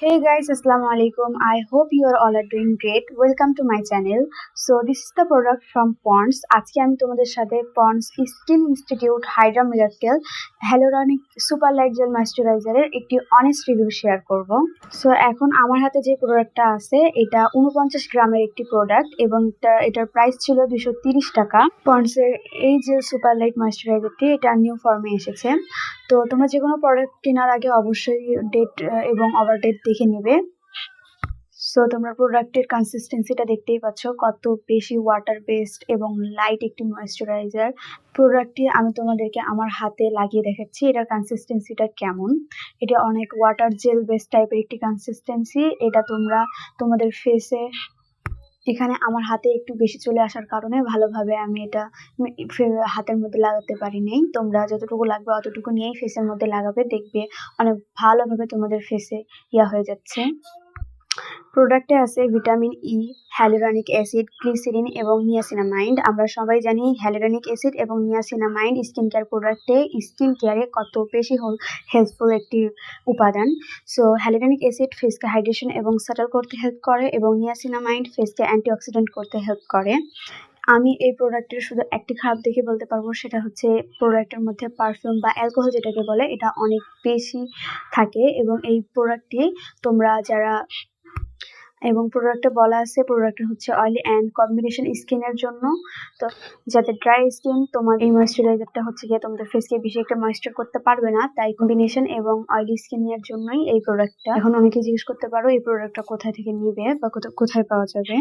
Hey guys, Assalamu alaikum. I hope you are all are doing great. Welcome to my channel. So this is the product from Pond's. আজকে আমি তোমাদের সাথে Pond's Skin Institute Hydra Miracle Hyaluronic Super Light Gel Moisturizer এর একটি honest review share করব। So এখন আমার হাতে যে প্রোডাক্টটা আছে এটা 49 গ্রামের একটি প্রোডাক্ট এবং এটার প্রাইস ছিল 230 টাকা। Pond's এর এই যে সুপার লাইট ময়েশ্চারাইজারটি এটা নিউ ফর্মে এসেছে। তো তোমরা যে কোনো প্রোডাক্ট কেনার আগে অবশ্যই ডেট এবং ওভার ডেট দেখে নেবে। সো তোমরা প্রোডাক্টের কনসিস্টেন্সিটা দেখতেই পাচ্ছ কত বেশি ওয়াটার বেসড এবং লাইট একটি ময়েশ্চারাইজার। প্রোডাক্টটি আমি তোমাদেরকে আমার হাতে লাগিয়ে দেখাচ্ছি এটার কনসিস্টেন্সিটা কেমন। এটা অনেক ওয়াটার জেল বেসড টাইপের একটি কনসিস্টেন্সি। এটা তোমরা তোমাদের ফেসে এখানে আমার হাতে একটু বেশি চলে আসার কারণে ভালোভাবে আমি এটা হাতের মধ্যে লাগাতে পারি নাই। তোমরা যতটুকু লাগবে অতটুকু নিয়েই ফেসের মধ্যে লাগাবে, দেখবে অনেক ভালোভাবে তোমাদের ফেসে হয়ে যাচ্ছে। প্রোডাক্টে আছে ভিটামিন ই, হ্যালুরনিক অ্যাসিড, গ্লিসেরিন এবং নিয়াসিনামাইড। আমরা সবাই জানি হ্যালুরনিক অ্যাসিড এবং নিয়াসিনামাইড স্কিন কেয়ার প্রোডাক্টে স্কিন কেয়ারে কত বেশি হেল্পফুল একটি উপাদান। সো হ্যালুরনিক অ্যাসিড ফেসকে হাইড্রেশন এবং সেটেল করতে হেল্প করে এবং নিয়াসিনামাইড ফেসকে অ্যান্টিঅক্সিডেন্ট করতে হেল্প করে। আমি এই প্রোডাক্টের শুধু একটি খারাপ দেখে বলতে পারবো, সেটা হচ্ছে প্রোডাক্টের মধ্যে পারফিউম বা অ্যালকোহল যেটাকে বলে এটা অনেক বেশি থাকে এবং এই প্রোডাক্টটি তোমরা যারা প্রোডাক্টে বলা আছে প্রোডাক্টটা হচ্ছে অয়েলি অ্যান্ড কম্বিনেশন স্কিনের জন্য। তো যাতে ড্রাই স্কিন তোমার এই ময়েশ্চারাইজারটা হচ্ছে গিয়ে তোমাদের ফেসকে বেশি একটা ময়েশ্চার করতে পারবে না, তাই কম্বিনেশন এবং অয়েলি স্কিনের জন্যই এই প্রোডাক্টটা। এখন অনেকে জিজ্ঞেস করতে পারো এই প্রোডাক্টটা কোথায় থেকে নিবে বা কোথায় পাওয়া যাবে।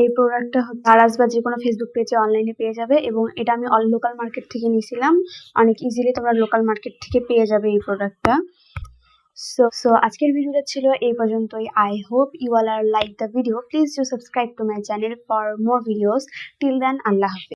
এই প্রোডাক্টটা দারাজ বা যে কোনো ফেসবুক পেজে অনলাইনে পেয়ে যাবে এবং এটা আমি লোকাল মার্কেট থেকে নিয়েছিলাম। অনেক ইজিলি তোমরা লোকাল মার্কেট থেকে পেয়ে যাবে এই প্রোডাক্টটা। So আজকের ভিডিওটা ছিল এই পর্যন্তই। I hope you all are like the video. Please do subscribe to my channel for more videos. Till then, Allah Hafiz.